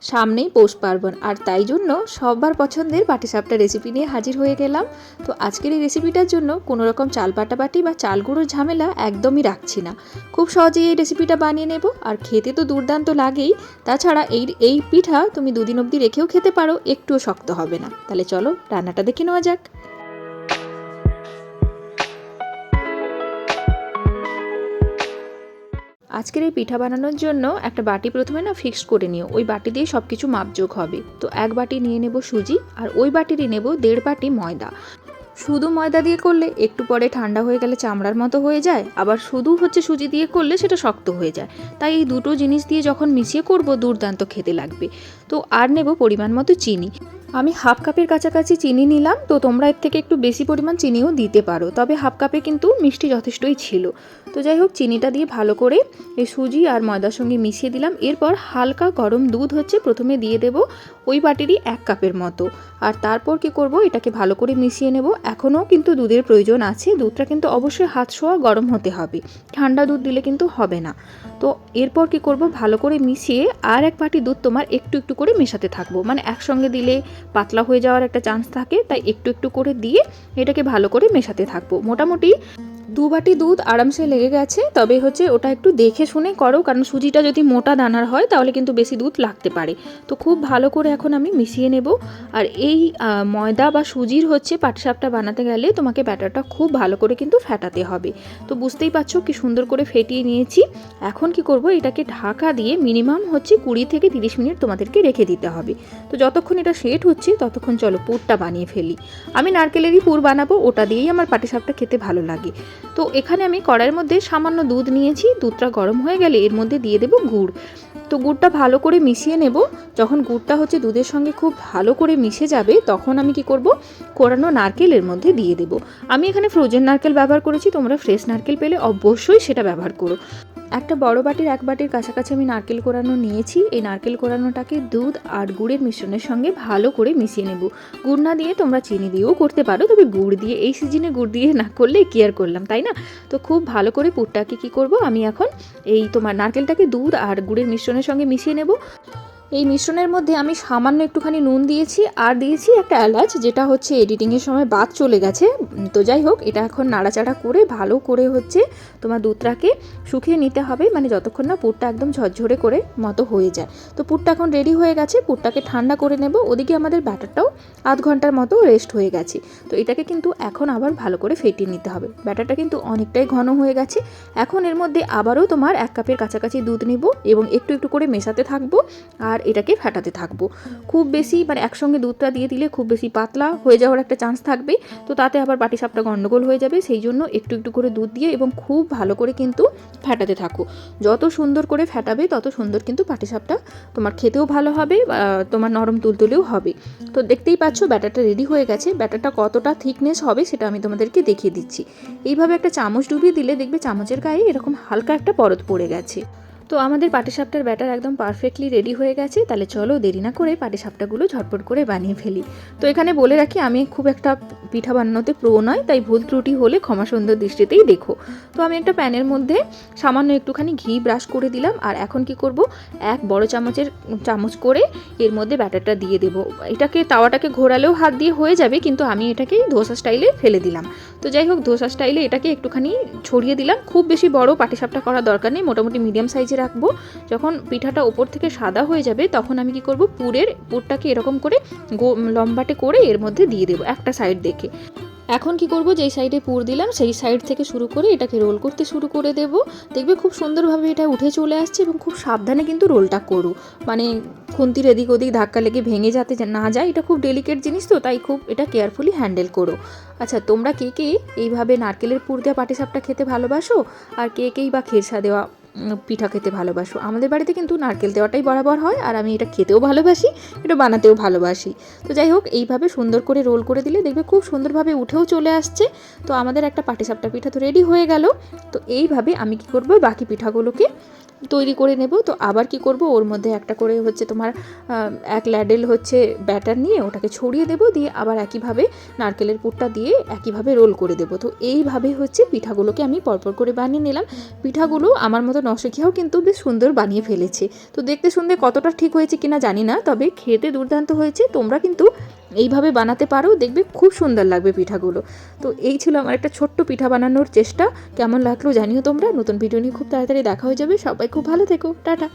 সামনেই পৌষ পার্বণ, আর তাই জন্য সবার পছন্দের পাটিসাপটা রেসিপি নিয়ে হাজির হয়ে গেলাম। তো আজকের এই রেসিপিটার জন্য কোনো রকম চাল বাটাবাটি বা চাল গুঁড়োর ঝামেলা একদমই রাখছি না। খুব সহজেই এই রেসিপিটা বানিয়ে নেব, আর খেতে তো দুর্দান্ত লাগেই। তাছাড়া এই পিঠা তুমি দুদিন অবধি রেখেও খেতে পারো, একটুও শক্ত হবে না। তাহলে চলো রান্নাটা দেখে নেওয়া যাক। আজকের এই পিঠা বানানোর জন্য একটা বাটি প্রথমে ফিক্সড করে নিও, ওই বাটি দিয়ে সব কিছু মাপযোগ হবে। তো এক বাটি নিয়ে নেব সুজি, আর ওই বাটিরই নেব 1.5 বাটি ময়দা। শুধু ময়দা দিয়ে করলে একটু পরে ঠান্ডা হয়ে গেলে চামড়ার মতো হয়ে যায়, আবার শুধু সুজি দিয়ে করলে সেটা শক্ত হয়ে যায়। তাই এই দুটো জিনিস দিয়ে যখন মিশিয়ে করব দুর্দান্ত খেতে লাগবে। তো আর নেব পরিমাণ মতো চিনি। আমি হাফ কাপের কাছাকাছি চিনি নিলাম। তো তোমরা এর থেকে একটু বেশি পরিমাণ চিনিও দিতে পারো, তবে হাফ কাপে কিন্তু মিষ্টি যথেষ্টই ছিল। তো যাই হোক, চিনিটা দিয়ে ভালো করে এই সুজি আর ময়দার সঙ্গে মিশিয়ে দিলাম। এরপর হালকা গরম দুধ প্রথমে দিয়ে দেব ওই বাটিরই 1 কাপের মতো। আর তারপর কি করব, এটাকে ভালো করে মিশিয়ে নেব। এখনও কিন্তু দুধের প্রয়োজন আছে, দুধটা কিন্তু অবশ্যই হাত ছোঁয়া গরম হতে হবে, ঠান্ডা দুধ দিলে কিন্তু হবে না। তো এরপর কি করব, ভালো করে মিশিয়ে আর এক বাটি দুধ তোমার একটু একটু করে মেশাতে থাকবো। মানে একসঙ্গে দিলে পাতলা হয়ে যাওয়ার একটা চান্স থাকে, তাই একটু একটু করে দিয়ে এটাকে ভালো করে মেশাতে থাকবো। মোটামুটি 2 বাটি দুধ আরামসে লেগে গেছে। তবে ওটা একটু দেখে শুনে করো, কারণ সুজিটা যদি মোটা দানার হয় তাহলে কিন্তু বেশি দুধ লাগতে পারে। তো খুব ভালো করে এখন আমি মিশিয়ে নেব। আর এই ময়দা বা সুজির পাটিসাপটা বানাতে গেলে তোমাকে ব্যাটারটা খুব ভালো করে কিন্তু ফেটাতে হবে। তো বুঝতেই পারছো কি সুন্দর করে ফেটিয়ে নিয়েছি। এখন কি করব, এটাকে ঢাকা দিয়ে মিনিমাম 20 থেকে 30 মিনিট তোমাদেরকে রেখে দিতে হবে। তো যতক্ষণ এটা সেট হচ্ছে ততক্ষণ চলো পুরটা বানিয়ে ফেলি। আমি নারকেলেরই পুর বানাবো, ওটা দিয়েই আমার পাটিসাপটা খেতে ভালো লাগে। তো এখানে আমি কড়াইয়ের মধ্যে সামান্য দুধ নিয়েছি। দুধটা গরম হয়ে গেলে এর মধ্যে দিয়ে দেব গুড়। তো গুড়টা ভালো করে মিশিয়ে নেব। যখন গুড়টা দুধের সঙ্গে খুব ভালো করে মিশে যাবে, তখন আমি কি করব, কোরানো নারকেল এর মধ্যে দিয়ে দেব। আমি এখানে ফ্রোজেন নারকেল ব্যবহার করেছি, তোমরা ফ্রেশ নারকেল পেলে অবশ্যই সেটা ব্যবহার করো। একটা বড় বাটির 1 বাটির কাছাকাছি আমি নারকেল কোরানো নিয়েছি। এই নারকেল কোরানোটাকে দুধ আর গুড়ের মিশ্রণের সঙ্গে ভালো করে মিশিয়ে নেব। গুড় না দিয়ে তোমরা চিনি দিয়েও করতে পারো, তবে গুড় দিয়ে এই সিজনে গুড় দিয়ে না করলে কি আর করলাম, তাই না? তো খুব ভালো করে পুরটাকে কি করব, আমি এখন এই তোমার নারকেলটাকে দুধ আর গুড়ের মিশ্রণের সঙ্গে মিশিয়ে নেব। এই মিশ্রণের মধ্যে আমি সামান্য একটুখানি নুন দিয়েছি, আর দিয়েছি একটা এলাচ, যেটা এডিটিংয়ের সময় বাদ চলে গেছে। তো যাই হোক, এটা এখন নাড়াচাড়া করে ভালো করে তোমার দুধটাকে শুকিয়ে নিতে হবে, মানে যতক্ষণ না পুরটা একদম ঝরঝরে করে মতো হয়ে যায়। তো পুরটা এখন রেডি হয়ে গেছে, পুরটাকে ঠান্ডা করে নেব। ওদিকে আমাদের ব্যাটারটাও আধ ঘন্টার মতো রেস্ট হয়ে গেছে। তো এটাকে কিন্তু এখন আবার ভালো করে ফেটিয়ে নিতে হবে। ব্যাটারটা কিন্তু অনেকটাই ঘন হয়ে গেছে। এখন এর মধ্যে আবারও তোমার 1 কাপের কাছাকাছি দুধ নেব এবং একটু একটু করে মেশাতে থাকবো, আর এটাকে ফেটাতে থাকবো। খুব বেশি একসঙ্গে দুধটা দিয়ে দিলে খুব বেশি পাতলা হয়ে যাওয়ার একটা চান্স থাকবে। তো তাতে আবার পাটিসাপটা গন্ডগোল হয়ে যাবে। সেই জন্য একটু একটু করে দুধ দিয়ে এবং খুব ভালো করে কিন্তু ফেটাতে থাকো। যত সুন্দর করে ফেটাবে তত সুন্দর কিন্তু পাটিসাপটা তোমার খেতেও ভালো হবে, তোমার নরম তুলতুলেও হবে। তো দেখতেই পাচ্ছ ব্যাটারটা রেডি হয়ে গেছে। ব্যাটারটা কতটা থিকনেস হবে সেটা আমি তোমাদেরকে দেখিয়ে দিচ্ছি। এইভাবে একটা চামচ ডুবিয়ে দিলে দেখবে চামচের গায়ে এরকম হালকা একটা পরত পড়ে গেছে। তো আমাদের পাটিসাপটার ব্যাটার একদম পারফেক্টলি রেডি হয়ে গেছে। তাহলে চলো দেরি না করে পাটিসাপটাগুলো ঝটপট করে বানিয়ে ফেলি। তো এখানে বলে রাখি, আমি খুব একটা পিঠা বানানোতে প্রো নয়, তাই ভুল ত্রুটি হলে ক্ষমা সুন্দর দৃষ্টিতেই দেখো। তো আমি একটা প্যানের মধ্যে সামান্য একটুখানি ঘি ব্রাশ করে দিলাম, আর এখন কি করব, 1 বড় চামচ করে এর মধ্যে ব্যাটারটা দিয়ে দেবো। এটাকে তাওয়াটাকে ঘোরালেও হাত দিয়ে হয়ে যাবে, কিন্তু আমি এটাকে ধোসা স্টাইলে ফেলে দিলাম। তো যাই হোক, ধোসা স্টাইলে এটাকে একটুখানি ছড়িয়ে দিলাম। খুব বেশি বড় পাটিসাপটা করার দরকার নেই, মোটামুটি মিডিয়াম সাইজে রাখবো। যখন পিঠাটা ওপর থেকে সাদা হয়ে যাবে, তখন আমি কি করব, পুরটাকে এরকম করে লম্বাটে করে এর মধ্যে দিয়ে দেবো একটা সাইড দেখে। এখন কি করব, যেই সাইডে পুর দিলাম সেই সাইড থেকে শুরু করে এটাকে রোল করতে শুরু করে দেব। দেখবে খুব সুন্দরভাবে এটা উঠে চলে আসছে, এবং খুব সাবধানে কিন্তু রোলটা করো, মানে খুন্তির এদিক ওদিক ধাক্কা লেগে ভেঙে যাতে না যায়। এটা খুব ডেলিকেট জিনিস, তো তাই খুব এটা কেয়ারফুলি হ্যান্ডেল করো। আচ্ছা, তোমরা কে কে এইভাবে নারকেলের পুর দেওয়া পাটিসাপটা খেতে ভালোবাসো, আর কে কেই বা খেরসা দেওয়া পিঠা খেতে ভালোবাসো? আমাদের বাড়িতে কিন্তু নারকেল দেওয়াটাই বরাবর হয়, আর আমি এটা খেতেও ভালোবাসি, এটা বানাতেও ভালোবাসি। তো যাই হোক, এইভাবে সুন্দর করে রোল করে দিলে দেখবে খুব সুন্দরভাবে উঠেও চলে আসছে। তো আমাদের একটা পাটিসাপটা পিঠা তো রেডি হয়ে গেল। তো এইভাবে আমি কি করব, বাকি পিঠাগুলোকে তৈরি করে নেব। তো আবার কি করব, ওর মধ্যে একটা করে হচ্ছে তোমার এক ল্যাডেল হচ্ছে ব্যাটার নিয়ে ওটাকে ছড়িয়ে দেব, দিয়ে আবার একইভাবে নারকেলের পুরটা দিয়ে একইভাবে রোল করে দেব। তো এইভাবে হচ্ছে পিঠাগুলোকে আমি পরপর করে বানিয়ে নিলাম। পিঠাগুলো আমার মতো নশিখিয়াও কিন্তু বেশ সুন্দর বানিয়ে ফেলেছে। তো দেখতে শুনতে কতটা ঠিক হয়েছে কিনা জানি না, তবে খেতে দুর্দান্ত হয়েছে। তোমরা কিন্তু এইভাবে বানাতে পারো, দেখবে খুব সুন্দর লাগবে পিঠাগুলো। তো এই ছিল আমার একটা ছোট্ট পিঠা বানানোর চেষ্টা। কেমন লাগলো জানিও তোমরা। নতুন ভিডিও নিয়ে খুব তাড়াতাড়ি দেখা হয়ে যাবে। সবাই খুব ভালো থেকো, টাটা।